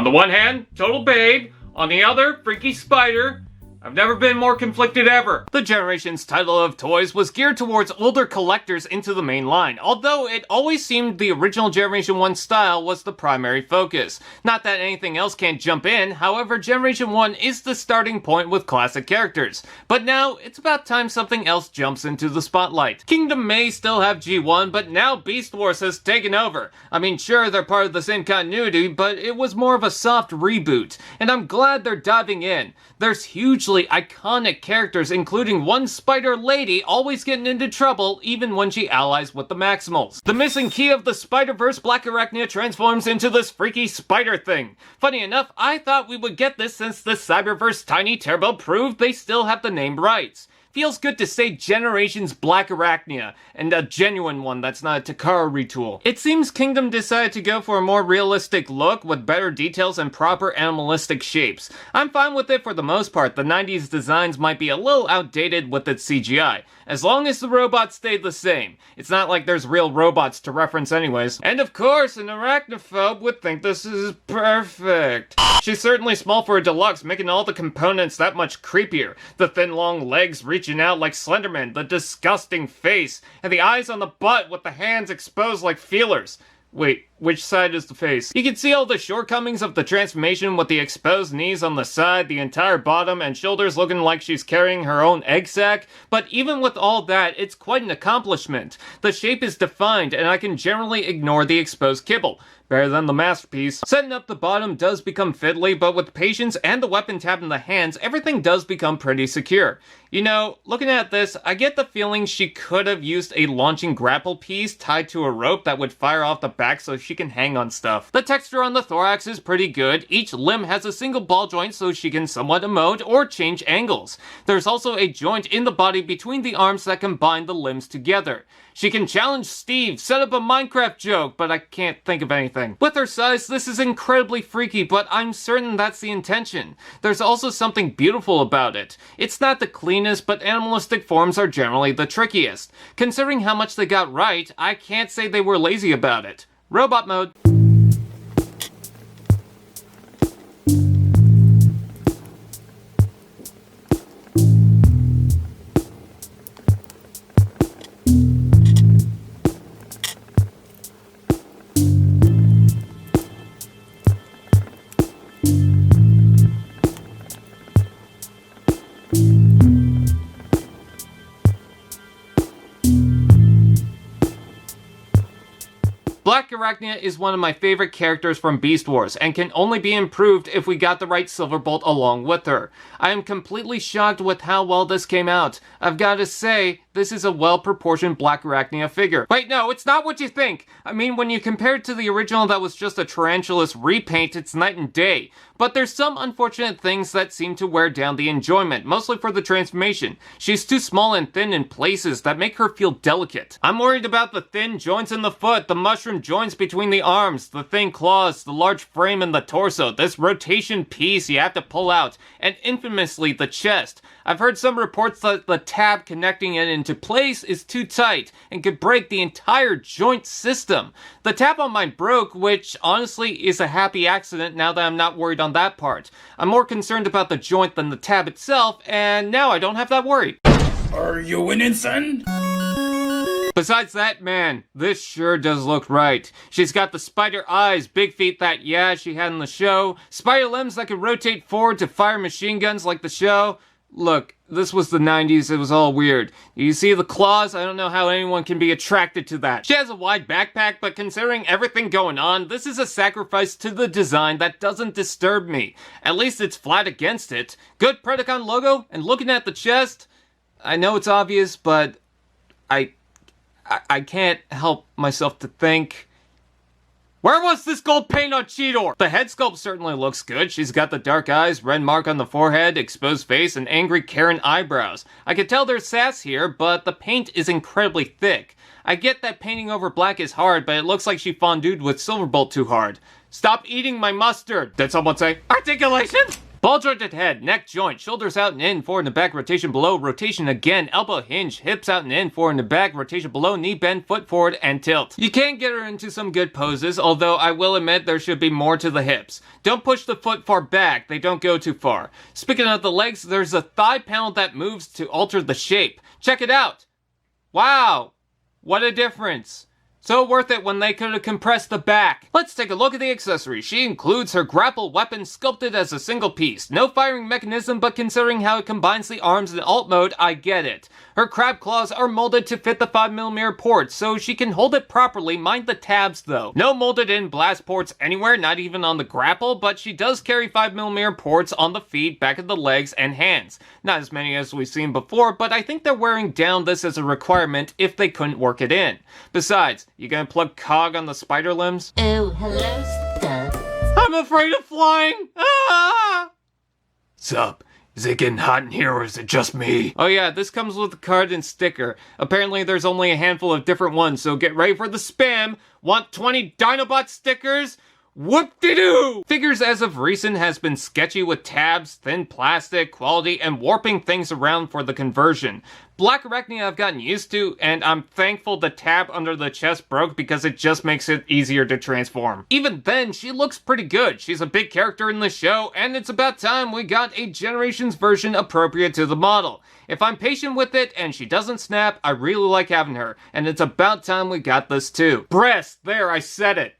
the one hand, total babe. On the other, freaky spider. I've never been more conflicted ever. The Generations title of toys was geared towards older collectors into the main line, although it always seemed the original Generation 1 style was the primary focus. Not that anything else can't jump in, however Generation 1 is the starting point with classic characters. But now, it's about time something else jumps into the spotlight. Kingdom may still have G1, but now Beast Wars has taken over. I mean, sure, they're part of the same continuity, but it was more of a soft reboot, and I'm glad they're diving in. There's hugely iconic characters, including one spider lady always getting into trouble even when she allies with the Maximals. The missing key of the Spider-Verse, Blackarachnia, transforms into this freaky spider thing. Funny enough, I thought we would get this since the Cyberverse Tiny Turbo proved they still have the name rights. Feels good to say Generations Blackarachnia, and a genuine one that's not a Takara retool. It seems Kingdom decided to go for a more realistic look with better details and proper animalistic shapes. I'm fine with it for the most part. The 90s designs might be a little outdated with its CGI, as long as the robots stayed the same. It's not like there's real robots to reference anyways. And of course, an arachnophobe would think this is perfect. She's certainly small for a deluxe, making all the components that much creepier. The thin long legs reaching out like Slenderman, the disgusting face, and the eyes on the butt with the hands exposed like feelers. Wait, which side is the face? You can see all the shortcomings of the transformation with the exposed knees on the side, the entire bottom, and shoulders looking like she's carrying her own egg sac, but even with all that, it's quite an accomplishment. The shape is defined, and I can generally ignore the exposed kibble. Better than the masterpiece. Setting up the bottom does become fiddly, but with patience and the weapon tab in the hands, everything does become pretty secure. You know, looking at this, I get the feeling she could have used a launching grapple piece tied to a rope that would fire off the back so she can hang on stuff. The texture on the thorax is pretty good. Each limb has a single ball joint so she can somewhat emote or change angles. There's also a joint in the body between the arms that combine the limbs together. She can challenge Steve, set up a Minecraft joke, but I can't think of anything. With her size, this is incredibly freaky, but I'm certain that's the intention. There's also something beautiful about it. It's not the cleanest, but animalistic forms are generally the trickiest. Considering how much they got right, I can't say they were lazy about it. Robot mode. Blackarachnia is one of my favorite characters from Beast Wars, and can only be improved if we got the right Silverbolt along with her. I am completely shocked with how well this came out. I've gotta say, this is a well-proportioned Blackarachnia figure. Wait, no, it's not what you think! I mean, when you compare it to the original that was just a Tarantulas repaint, it's night and day. But there's some unfortunate things that seem to wear down the enjoyment, mostly for the transformation. She's too small and thin in places that make her feel delicate. I'm worried about the thin joints in the foot, the mushroom joints between the arms, the thin claws, the large frame in the torso, this rotation piece you have to pull out, and infamously the chest. I've heard some reports that the tab connecting it into place is too tight and could break the entire joint system. The tab on mine broke, which honestly is a happy accident now that I'm not worried on that part. I'm more concerned about the joint than the tab itself, and now I don't have that worry. Are you winning, son? Besides that, man, this sure does look right. She's got the spider eyes, big feet that, yeah, she had in the show, spider limbs that could rotate forward to fire machine guns like the show. Look, this was the 90s, it was all weird. You see the claws? I don't know how anyone can be attracted to that. She has a wide backpack, but considering everything going on, this is a sacrifice to the design that doesn't disturb me. At least it's flat against it. Good Predacon logo, and looking at the chest, I know it's obvious, but I can't help myself to think, where was this gold paint on Cheetor? The head sculpt certainly looks good. She's got the dark eyes, red mark on the forehead, exposed face, and angry Karen eyebrows. I can tell there's sass here, but the paint is incredibly thick. I get that painting over black is hard, but it looks like she fondued with Silverbolt too hard. Stop eating my mustard, did someone say? Articulation? Ball jointed head, neck joint, shoulders out and in, forward and back, rotation below, rotation again, elbow hinge, hips out and in, forward and back, rotation below, knee bend, foot forward, and tilt. You can get her into some good poses, although I will admit there should be more to the hips. Don't push the foot far back, they don't go too far. Speaking of the legs, there's a thigh panel that moves to alter the shape. Check it out! Wow! What a difference! So worth it when they could have compressed the back. Let's take a look at the accessories. She includes her grapple weapon sculpted as a single piece. No firing mechanism, but considering how it combines the arms in alt mode, I get it. Her crab claws are molded to fit the 5mm ports, so she can hold it properly, mind the tabs though. No molded in blast ports anywhere, not even on the grapple, but she does carry 5mm ports on the feet, back of the legs, and hands. Not as many as we've seen before, but I think they're wearing down this as a requirement if they couldn't work it in. Besides, you gonna plug cog on the spider limbs? Oh, hello, stuff. I'm afraid of flying! Ah! Sup? Is it getting hot in here or is it just me? Oh yeah, this comes with a card and sticker. Apparently there's only a handful of different ones, so get ready for the spam. Want 20 Dinobot stickers? Whoop-de-doo! Figures as of recent has been sketchy with tabs, thin plastic, quality, and warping things around for the conversion. Blackarachnia I've gotten used to, and I'm thankful the tab under the chest broke because it just makes it easier to transform. Even then, she looks pretty good. She's a big character in the show, and it's about time we got a Generations version appropriate to the model. If I'm patient with it and she doesn't snap, I really like having her, and it's about time we got this too. Breast! There, I said it!